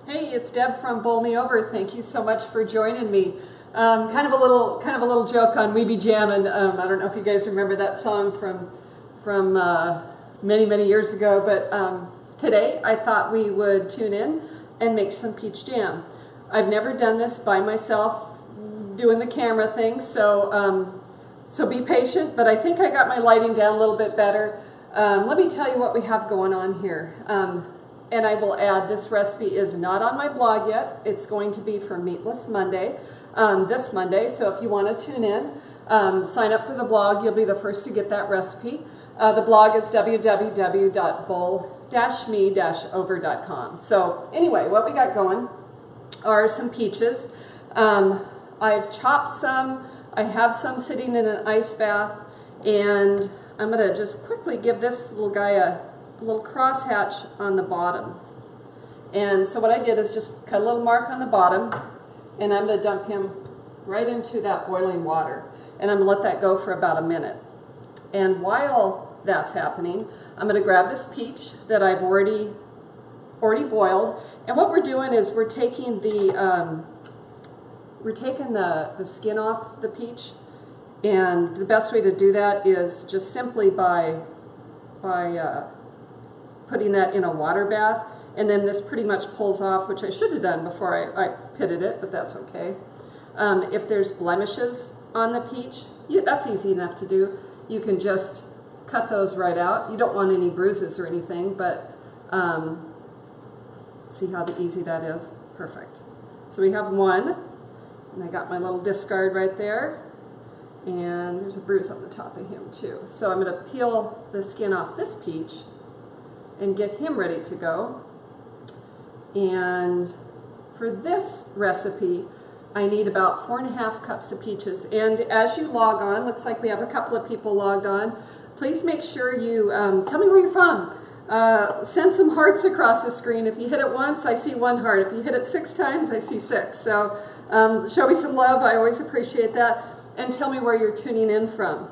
Hey, it's Deb from Bowl Me Over. Thank you so much for joining me. Kind of a little joke on We Be Jammin'. I don't know if you guys remember that song from many years ago, but today I thought we would tune in and make some peach jam. I've never done this by myself, doing the camera thing, so be patient. But I think I got my lighting down a little bit better. Let me tell you what we have going on here. And I will add, this recipe is not on my blog yet. It's going to be for Meatless Monday, this Monday. So if you want to tune in, sign up for the blog. You'll be the first to get that recipe. The blog is www.bowl-me-over.com. So anyway, what we got going are some peaches. I've chopped some. I have some sitting in an ice bath. And I'm going to just quickly give this little guy a little crosshatch on the bottom. And so what I did is just cut a little mark on the bottom, and I'm going to dump him right into that boiling water. And I'm going to let that go for about a minute. And while that's happening, I'm going to grab this peach that I've already boiled. And what we're doing is we're taking the skin off the peach. And the best way to do that is just simply by putting that in a water bath, and then this pretty much pulls off, which I should have done before I pitted it, but that's okay. If there's blemishes on the peach, that's easy enough to do. You can just cut those right out. You don't want any bruises or anything, but see how easy that is? Perfect. So we have one, and I got my little discard right there, and there's a bruise on the top of him too. So I'm going to peel the skin off this peach and get him ready to go. And for this recipe, I need about 4.5 cups of peaches. And as you log on, looks like we have a couple of people logged on. Please make sure you tell me where you're from. Send some hearts across the screen. If you hit it once, I see 1 heart. If you hit it 6 times, I see 6. So show me some love. I always appreciate that. And tell me where you're tuning in from.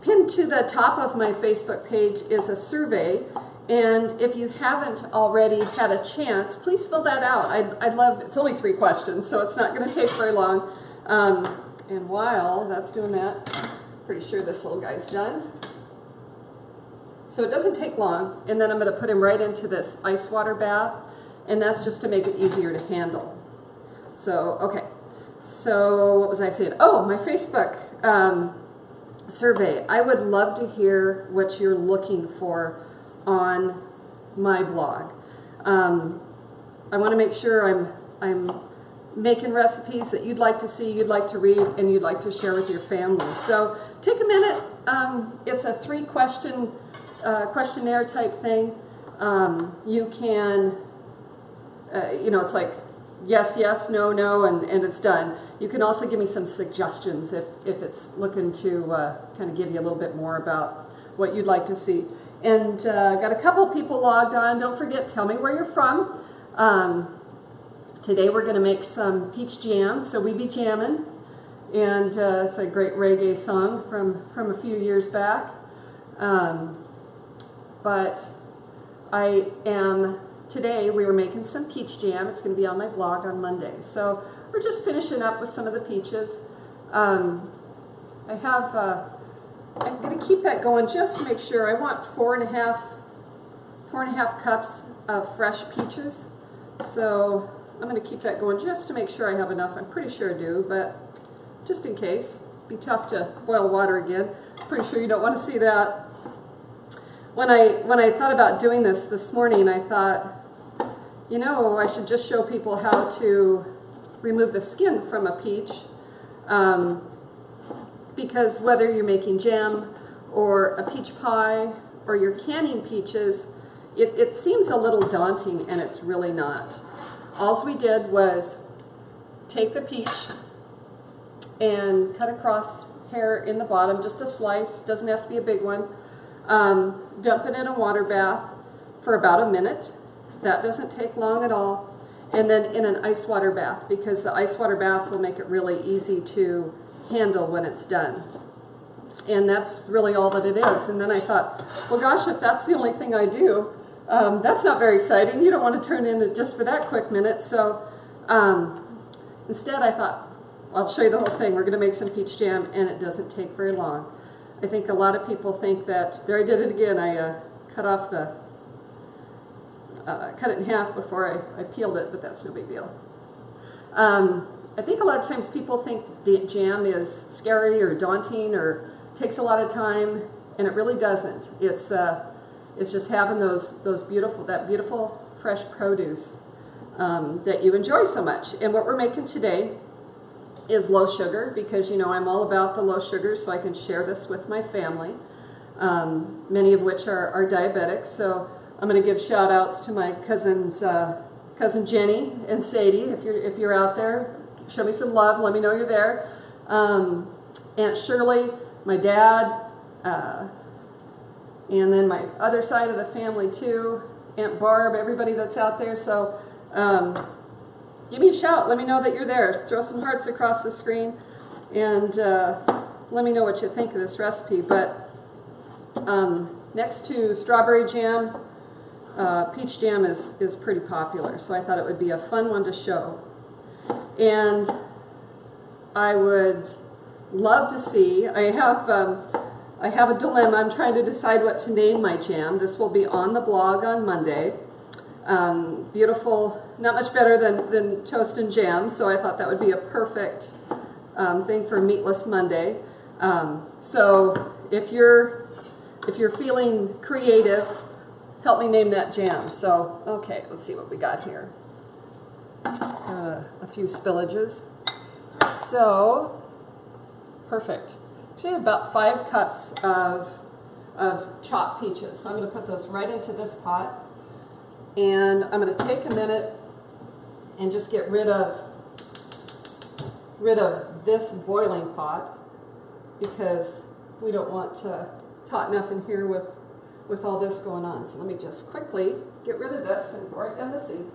Pinned to the top of my Facebook page is a survey, and if you haven't already had a chance, please fill that out. I'd love, it's only 3 questions, so it's not going to take very long. And while that's doing that, pretty sure this little guy's done. So it doesn't take long, and then I'm going to put him right into this ice water bath, and that's just to make it easier to handle. So, okay. So what was I saying? Oh, my Facebook survey. I would love to hear what you're looking for on my blog. I want to make sure I'm making recipes that you'd like to see, you'd like to read, and you'd like to share with your family. So take a minute. It's a 3-question questionnaire type thing. You can, it's like yes, yes, no, no, and it's done. You can also give me some suggestions if it's looking to kind of give you a little bit more about what you'd like to see. And got a couple people logged on. Don't forget, tell me where you're from. Today we're going to make some peach jam, so we be jammin'. And it's a great reggae song from a few years back. But today we were making some peach jam. It's going to be on my blog on Monday. So we're just finishing up with some of the peaches. I'm going to keep that going just to make sure. I want 4.5 cups of fresh peaches. So I'm going to keep that going just to make sure I have enough. I'm pretty sure I do, but just in case. It'd be tough to boil water again. Pretty sure you don't want to see that. When I thought about doing this morning, I thought, I should just show people how to remove the skin from a peach, because whether you're making jam or a peach pie or you're canning peaches, it seems a little daunting, and it's really not. All we did was take the peach and cut across hair in the bottom, just a slice, doesn't have to be a big one. Dump it in a water bath for about a minute. That doesn't take long at all. And then in an ice water bath, because the ice water bath will make it really easy to handle when it's done. And that's really all that it is. And then I thought, well gosh, if that's the only thing I do, That's not very exciting. You don't want to turn in it just for that quick minute. So instead I thought, I'll show you the whole thing. We're going to make some peach jam, and it doesn't take very long. I think a lot of people think that, there I did it again, I cut it in half before I peeled it, but that's no big deal. I think a lot of times people think jam is scary or daunting or takes a lot of time, and it really doesn't. It's just having that beautiful fresh produce that you enjoy so much. And what we're making today is low sugar, because you know I'm all about the low sugar, so I can share this with my family, many of which are diabetics. So I'm going to give shout outs to my cousins, cousin Jenny and Sadie. If you're out there, show me some love. Let me know you're there. Aunt Shirley, my dad, and then my other side of the family too, Aunt Barb, everybody that's out there. So give me a shout. Let me know that you're there. Throw some hearts across the screen, and let me know what you think of this recipe. But next to strawberry jam, peach jam is pretty popular, so I thought it would be a fun one to show. And I would love to see, I have a dilemma. I'm trying to decide what to name my jam. This will be on the blog on Monday. Beautiful, not much better than toast and jam, so I thought that would be a perfect thing for Meatless Monday. So if you're feeling creative, help me name that jam. So, okay, let's see what we got here. A few spillages. So, perfect. Actually, I have about 5 cups of chopped peaches. So I'm going to put those right into this pot. And I'm going to take a minute and just get rid of this boiling pot, because we don't want to, it's hot enough in here with all this going on. So let me just quickly get rid of this and pour it down the sink.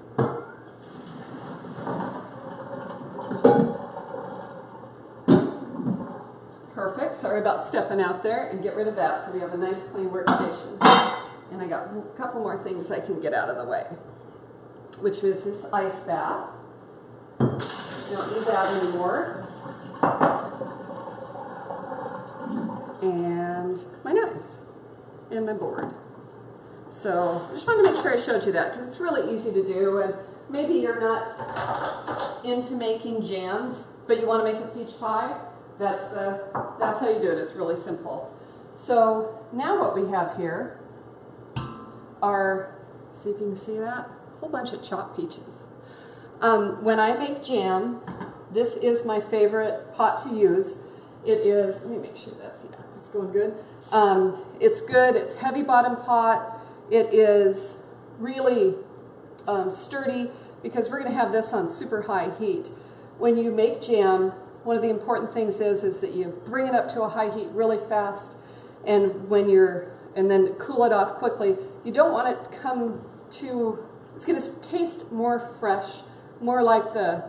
Perfect. Sorry about stepping out there, and get rid of that so we have a nice clean workstation. And I got a couple more things I can get out of the way, which is this ice bath. Don't need that anymore. And my knives and my board. So I just wanted to make sure I showed you that, because it's really easy to do. And maybe you're not into making jams, but you want to make a peach pie. That's how you do it. It's really simple. So now what we have here are, see if you can see that, a whole bunch of chopped peaches. When I make jam, this is my favorite pot to use. It is, let me make sure that's, yeah, it's going good. It's good, it's heavy bottom pot. It is really sturdy, because we're going to have this on super high heat. When you make jam, one of the important things is that you bring it up to a high heat really fast, and then cool it off quickly. You don't want it to come too, it's going to taste more fresh, more like the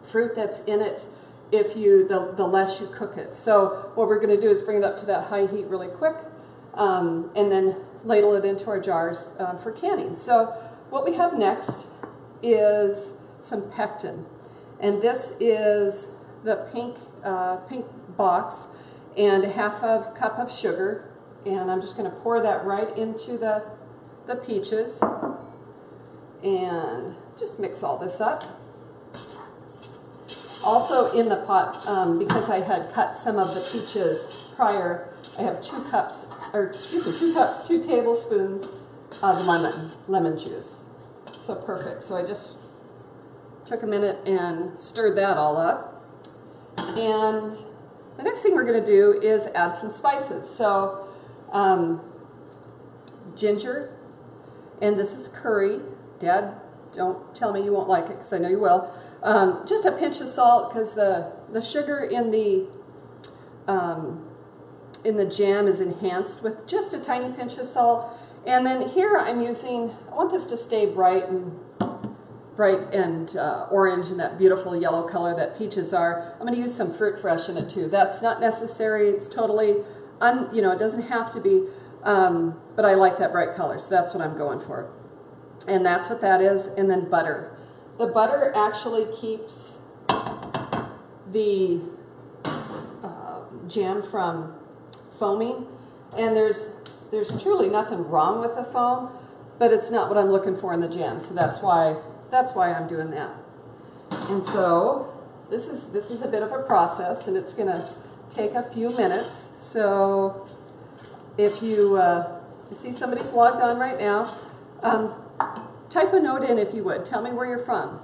fruit that's in it the less you cook it. So what we're going to do is bring it up to that high heat really quick, and then ladle it into our jars for canning. So what we have next is some pectin, and this is the pink box, and a half cup of sugar, and I'm just going to pour that right into the peaches, and just mix all this up. Also in the pot, because I had cut some of the peaches prior, I have 2 tablespoons of lemon juice. So perfect. So I just took a minute and stirred that all up. And the next thing we're going to do is add some spices. So ginger, and this is curry. Dad, don't tell me you won't like it, because I know you will. Just a pinch of salt, because the sugar in the jam is enhanced with just a tiny pinch of salt. And then here I'm using, I want this to stay bright and orange and that beautiful yellow color that peaches are. I'm going to use some fruit fresh in it too. That's not necessary. It's totally, it doesn't have to be, but I like that bright color, so that's what I'm going for. And that's what that is. And then butter. The butter actually keeps the jam from foaming. And there's truly nothing wrong with the foam, but it's not what I'm looking for in the jam. So that's why I'm doing that. And so this is a bit of a process, and it's going to take a few minutes. So if you see somebody's logged on right now, type a note in if you would. Tell me where you're from.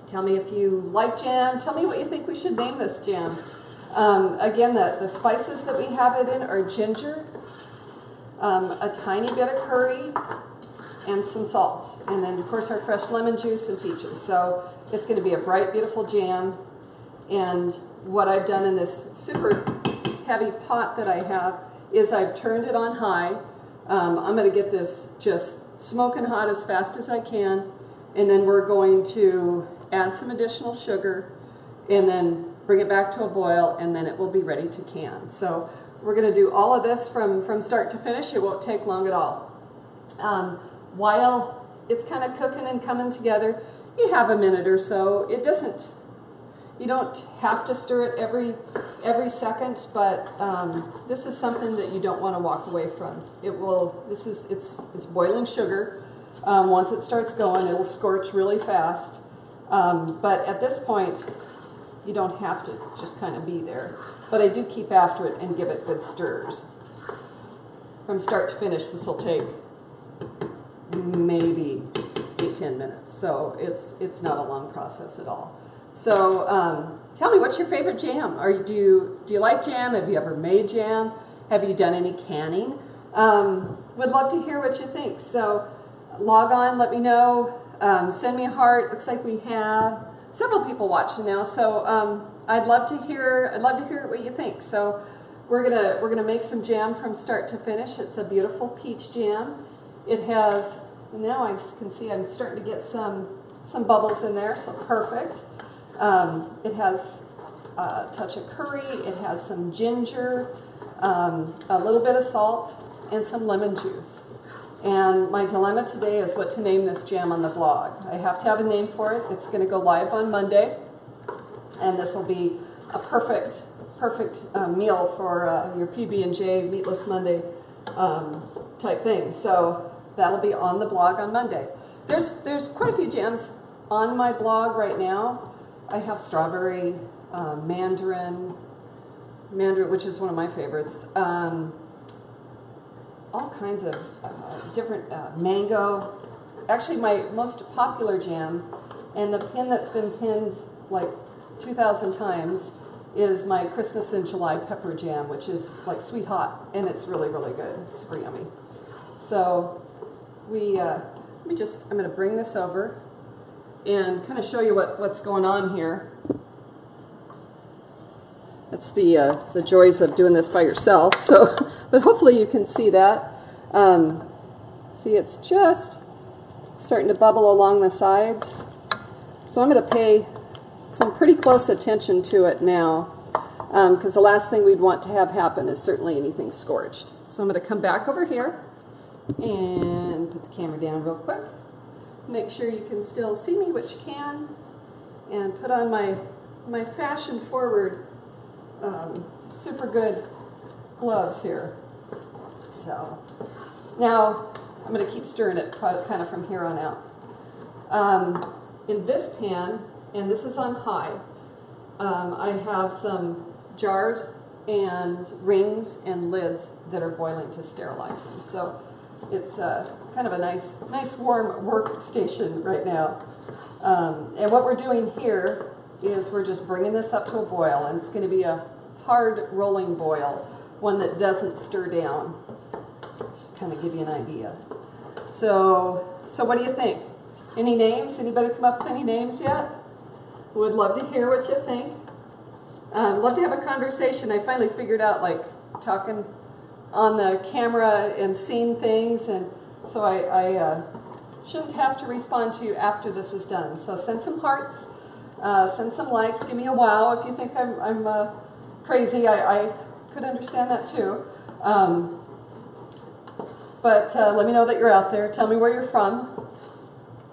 Tell me if you like jam. Tell me what you think we should name this jam. Again, the spices that we have it in are ginger, a tiny bit of curry, and some salt. And then, of course, our fresh lemon juice and peaches. So it's going to be a bright, beautiful jam. And what I've done in this super heavy pot that I have is I've turned it on high. I'm going to get this just smoking hot as fast as I can. And then we're going to add some additional sugar and then bring it back to a boil, and then it will be ready to can. So we're going to do all of this from start to finish. It won't take long at all. While it's kind of cooking and coming together, you have a minute or so. You don't have to stir it every second, but this is something that you don't want to walk away from. It's boiling sugar. Once it starts going, it'll scorch really fast. But at this point, you don't have to just kind of be there. But I do keep after it and give it good stirs. From start to finish, this will take maybe 8-10 minutes. So it's not a long process at all. So tell me, what's your favorite jam? Do you like jam? Have you ever made jam? Have you done any canning? Would love to hear what you think. So log on, let me know. Send me a heart. Looks like we have several people watching now. So I'd love to hear what you think. So we're gonna make some jam from start to finish. It's a beautiful peach jam. It has, now I can see I'm starting to get some bubbles in there, so perfect. It has a touch of curry, it has some ginger, a little bit of salt, and some lemon juice. And my dilemma today is what to name this jam on the blog. I have to have a name for it. It's going to go live on Monday, and this will be a perfect meal for your PB&J Meatless Monday type thing. So that'll be on the blog on Monday. There's quite a few jams on my blog right now. I have strawberry, mandarin, which is one of my favorites. All kinds of different mango. Actually, my most popular jam, and the pin that's been pinned like 2,000 times, is my Christmas in July pepper jam, which is like sweet hot, and it's really, really good. It's super yummy. So I'm going to bring this over and kind of show you what's going on here. That's the joys of doing this by yourself. So, but hopefully you can see that. See, it's just starting to bubble along the sides. So I'm going to pay some pretty close attention to it now, because the last thing we'd want to have happen is certainly anything scorched. So I'm going to come back over here and put the camera down real quick. Make sure you can still see me, which you can, and put on my fashion forward super good gloves here. So now I'm going to keep stirring it kind of from here on out. In this pan, and this is on high, I have some jars and rings and lids that are boiling to sterilize them. So it's kind of a nice warm workstation right now. And what we're doing here is we're just bringing this up to a boil, and it's going to be a hard rolling boil, one that doesn't stir down. Just kind of give you an idea. So what do you think? Any names? Anybody come up with any names yet? Would love to hear what you think. Love to have a conversation. I finally figured out, like, talking on the camera and seeing things, and so I shouldn't have to respond to you after this is done. So send some hearts, send some likes, give me a wow if you think I'm crazy. I could understand that too. But let me know that you're out there. Tell me where you're from.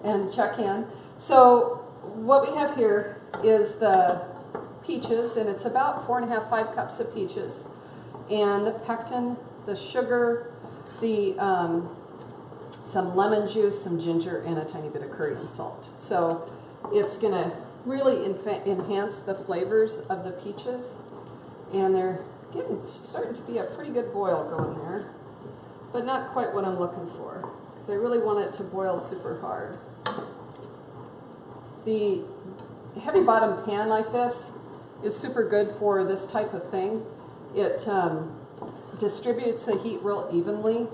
and check in. So what we have here is the peaches, and it's about 4.5, 5 cups of peaches, and the pectin, the sugar, the some lemon juice, some ginger, and a tiny bit of curry and salt. So it's going to really enhance the flavors of the peaches, and they're starting to be a pretty good boil going there, but not quite what I'm looking for, because I really want it to boil super hard. The heavy bottom pan like this is super good for this type of thing. It distributes the heat real evenly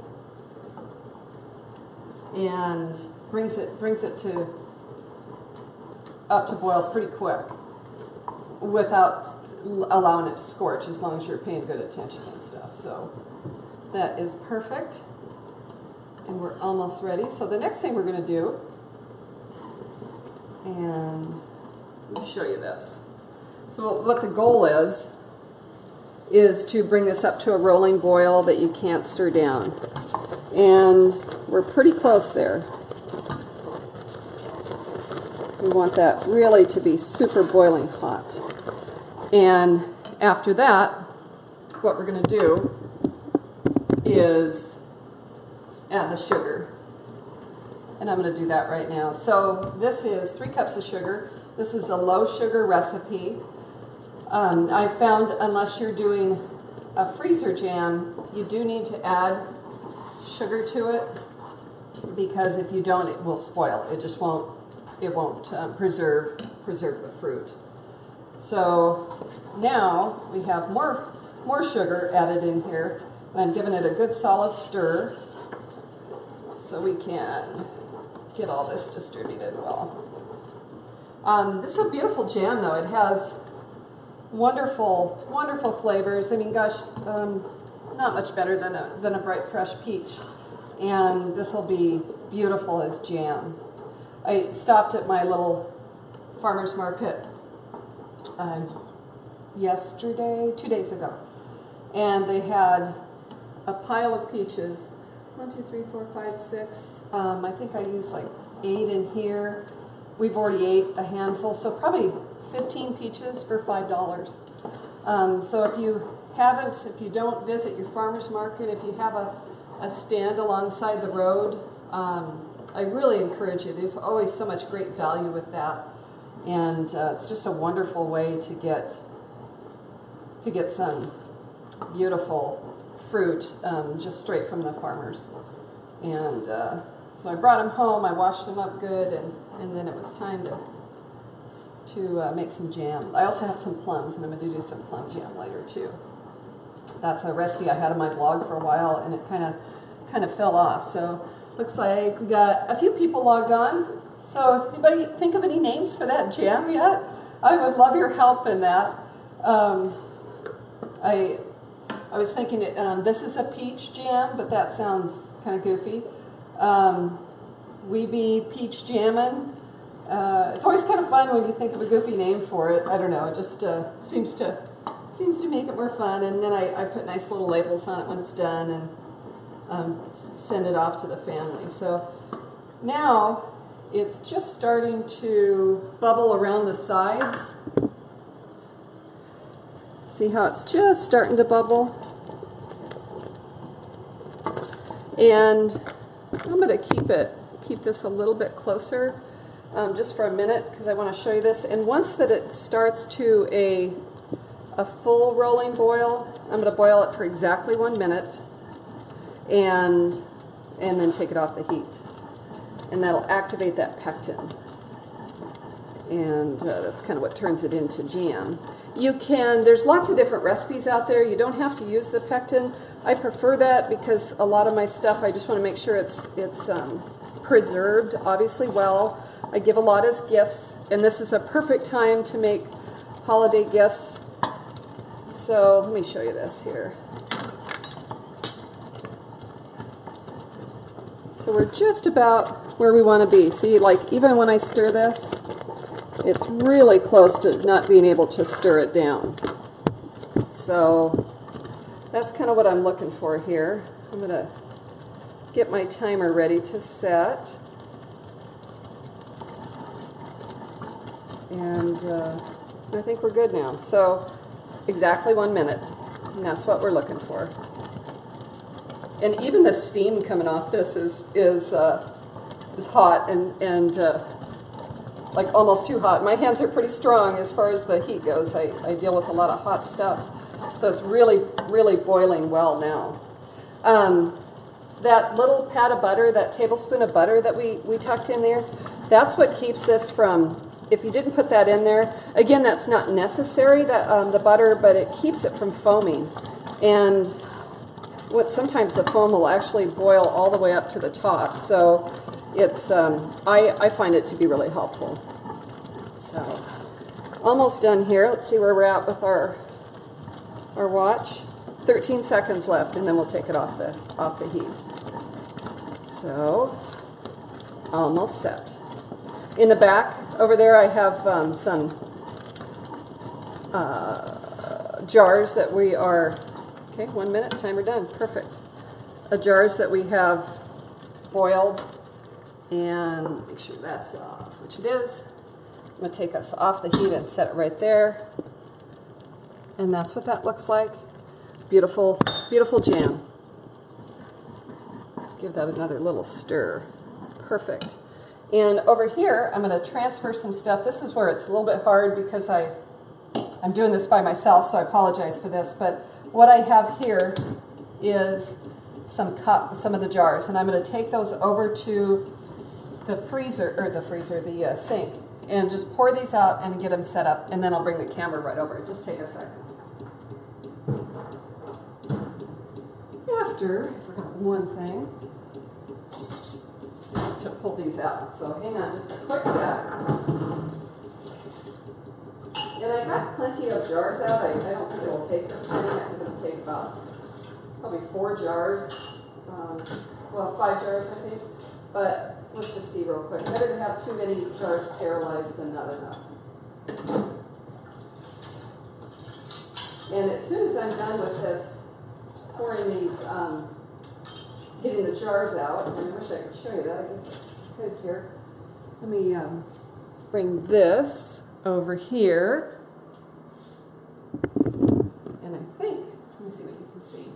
and brings it up to boil pretty quick without allowing it to scorch, as long as you're paying good attention and stuff. So that is perfect, and we're almost ready. So the next thing we're going to do, and let me show you this. So what the goal is to bring this up to a rolling boil that you can't stir down. And we're pretty close there. We want that really to be super boiling hot. And after that, what we're going to do is add the sugar. And I'm going to do that right now. So this is 3 cups of sugar. This is a low sugar recipe. I found unless you're doing a freezer jam, you do need to add sugar to it, because if you don't, it will spoil. It just won't. It won't preserve the fruit. So now we have more sugar added in here, and I'm giving it a good solid stir so we can get all this distributed well. This is a beautiful jam, though. It has wonderful, wonderful flavors. I mean, gosh, not much better than a bright fresh peach. And this will be beautiful as jam. I stopped at my little farmer's market yesterday, 2 days ago, and they had a pile of peaches. 1, 2, 3, 4, 5, 6. I think I used like 8 in here. We've already ate a handful, so probably 15 peaches for $5. So if you don't visit your farmer's market, if you have a stand alongside the road, I really encourage you. There's always so much great value with that, and it's just a wonderful way to get some beautiful fruit just straight from the farmers. And so I brought them home. I washed them up good, and then it was time to make some jam. I also have some plums, and I'm going to do some plum jam later too. That's a recipe I had on my blog for a while, and it kind of fell off. So looks like we got a few people logged on. So did anybody think of any names for that jam yet? I would love your help in that. I was thinking this is a peach jam, but that sounds kind of goofy. We be peach jammin'. It's always kind of fun when you think of a goofy name for it. I don't know. It just seems to make it more fun. And then I put nice little labels on it when it's done, and send it off to the family. So now it's just starting to bubble around the sides. See how it's just starting to bubble? And I'm going to keep this a little bit closer just for a minute, because I want to show you this. And once that it starts to a full rolling boil, I'm going to boil it for exactly 1 minute, and then take it off the heat. And that'll activate that pectin. And that's kind of what turns it into jam. There's lots of different recipes out there. You don't have to use the pectin. I prefer that because a lot of my stuff, I just want to make sure it's preserved, obviously, well. I give a lot as gifts, and this is a perfect time to make holiday gifts. So let me show you this here. So we're just about where we want to be. See, like even when I stir this, it's really close to not being able to stir it down. So that's kind of what I'm looking for here. I'm going to get my timer ready to set. And I think we're good now. So exactly 1 minute, and that's what we're looking for. And even the steam coming off this is hot and like almost too hot. My hands are pretty strong as far as the heat goes. I deal with a lot of hot stuff. So it's really, really boiling well now. That little pat of butter, that tablespoon of butter that we tucked in there, that's what keeps this from, if you didn't put that in there, again, that's not necessary, that the butter, but it keeps it from foaming. And sometimes the foam will actually boil all the way up to the top. So it's, I find it to be really helpful. So almost done here. Let's see where we're at with our watch. 13 seconds left, and then we'll take it off the heat. So almost set. In the back over there, I have some jars that we are. Okay, 1 minute, timer done. Perfect. Jars that we have boiled, and make sure that's off, which it is. I'm going to take us off the heat and set it right there. And that's what that looks like. Beautiful, beautiful jam. Give that another little stir. Perfect. And over here, I'm going to transfer some stuff. This is where it's a little bit hard because I'm doing this by myself, so I apologize for this. But what I have here is some of the jars, and I'm going to take those over to the sink, and just pour these out and get them set up, and then I'll bring the camera right over. Just take a second. After, I forgot one thing, to pull these out. So hang on just a quick sec. And I got plenty of jars out. I don't think it'll take this many. I think it'll take about probably 4 jars. Well, 5 jars, I think. But let's just see real quick. Better to have too many jars sterilized than not enough. And as soon as I'm done with this, pouring these, getting the jars out, and I wish I could show you that. I guess I could here. Let me bring this over here. And I think, let me see what you can see.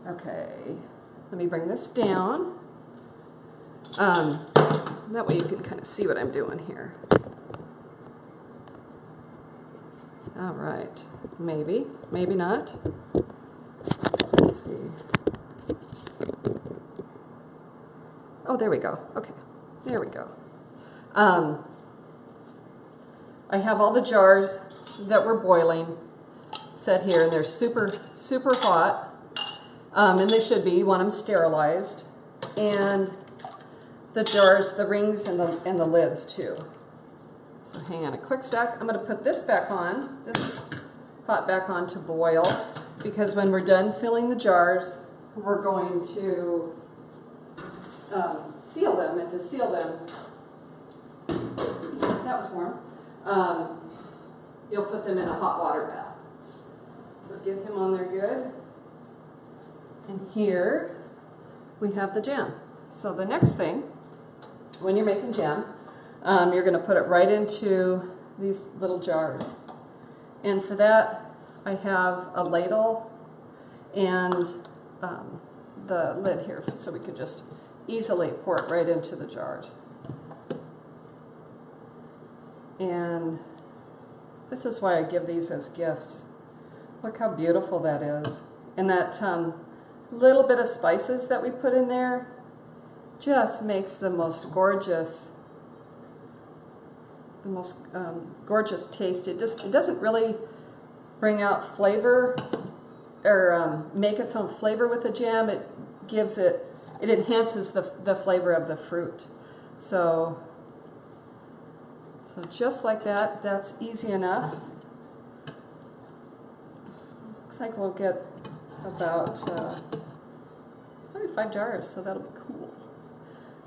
Okay, let me bring this down. That way you can kind of see what I'm doing here. All right, maybe, maybe not. Let's see. Oh, there we go. Okay, there we go. I have all the jars that were boiling set here, and they're super, super hot. And they should be. You want them sterilized. And the jars, the rings, and the lids too. So hang on a quick sec. I'm going to put this back on, this pot back on to boil, because when we're done filling the jars, we're going to seal them, and to seal them, that was warm, you'll put them in a hot water bath. So get him on there good. And here we have the jam. So the next thing, when you're making jam, you're going to put it right into these little jars. And for that, I have a ladle and the lid here, so we could just easily pour it right into the jars. And this is why I give these as gifts. Look how beautiful that is. And that little bit of spices that we put in there just makes the most gorgeous taste. It doesn't really bring out flavor or make its own flavor with the jam. It enhances the flavor of the fruit. So just like that, that's easy enough. Looks like we'll get about probably 5 jars, so that'll be cool.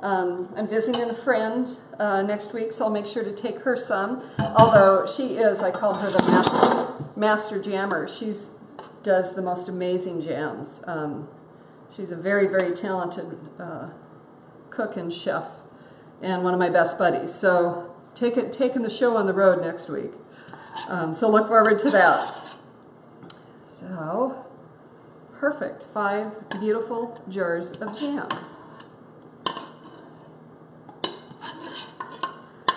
I'm visiting a friend next week, so I'll make sure to take her some. Although she is, I call her the master jammer. She does the most amazing jams. She's a very, very talented cook and chef, and one of my best buddies. So taking the show on the road next week. So look forward to that. So, perfect. 5 beautiful jars of jam.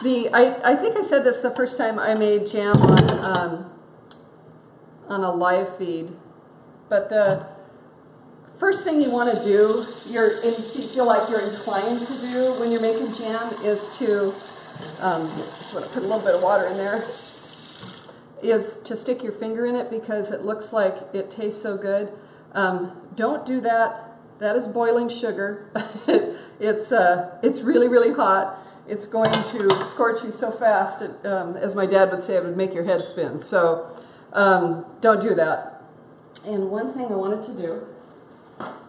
I think I said this the first time I made jam on a live feed, but the first thing you want to do, you feel like you're inclined to do when you're making jam, is to, I'm going to put a little bit of water in there, is to stick your finger in it because it looks like it tastes so good. Don't do that. That is boiling sugar. It's really, really hot. It's going to scorch you so fast, as my dad would say, it would make your head spin. So don't do that. And one thing I wanted to do,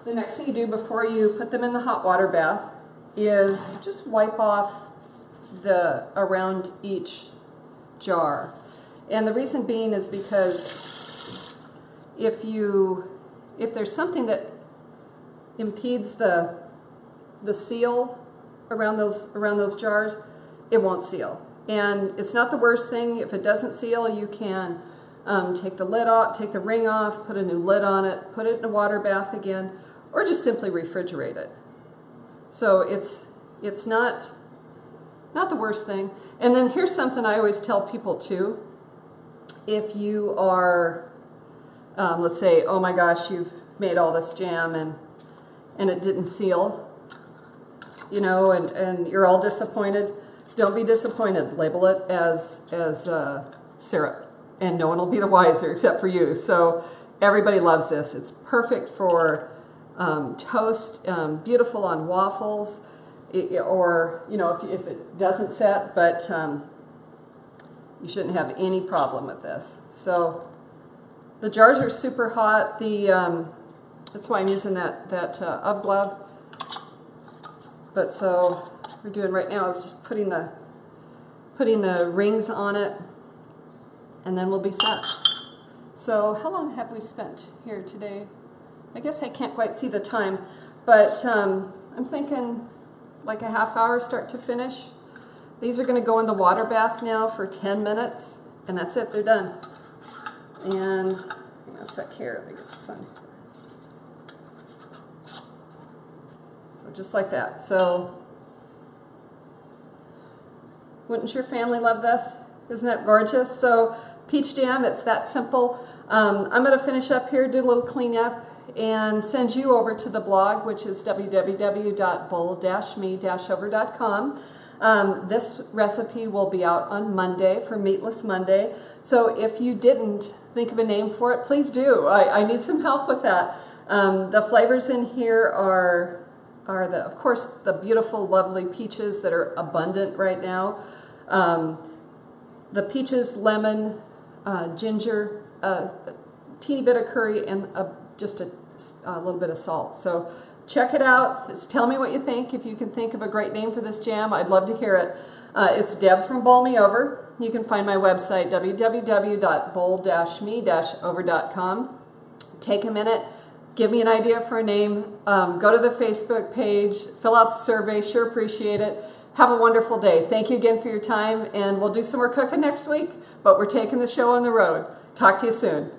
the next thing you do before you put them in the hot water bath is just wipe off around each jar. And the reason being is because if there's something that impedes the seal around those jars, it won't seal. And it's not the worst thing. If it doesn't seal, you can take the lid off, take the ring off, put a new lid on it, put it in a water bath again, or just simply refrigerate it. So it's not the worst thing. And then here's something I always tell people too. If you are, let's say, oh my gosh, you've made all this jam and it didn't seal, you know, and you're all disappointed, don't be disappointed. Label it as syrup, and no one will be the wiser except for you. So everybody loves this. It's perfect for toast, beautiful on waffles, or, you know, if it doesn't set, but you shouldn't have any problem with this. So the jars are super hot. That's why I'm using that UV glove. But so what we're doing right now is just putting the rings on it, and then we'll be set. So how long have we spent here today? I guess I can't quite see the time, but I'm thinking like a half hour start to finish. These are going to go in the water bath now for 10 minutes, and that's it, they're done. And I'm going to set here, let me get the sun. So just like that. So wouldn't your family love this? Isn't that gorgeous? So peach jam, it's that simple. I'm going to finish up here, do a little cleanup, and send you over to the blog, which is www.bowl-me-over.com. This recipe will be out on Monday for Meatless Monday. So if you didn't think of a name for it, please do. I need some help with that. The flavors in here are of course, the beautiful, lovely peaches that are abundant right now. The peaches, lemon, ginger, a teeny bit of curry, and just a little bit of salt. So check it out. Just tell me what you think. If you can think of a great name for this jam, I'd love to hear it. It's Deb from Bowl Me Over. You can find my website, www.bowl-me-over.com. Take a minute. Give me an idea for a name. Go to the Facebook page. Fill out the survey. Sure appreciate it. Have a wonderful day. Thank you again for your time, and we'll do some more cooking next week, but we're taking the show on the road. Talk to you soon.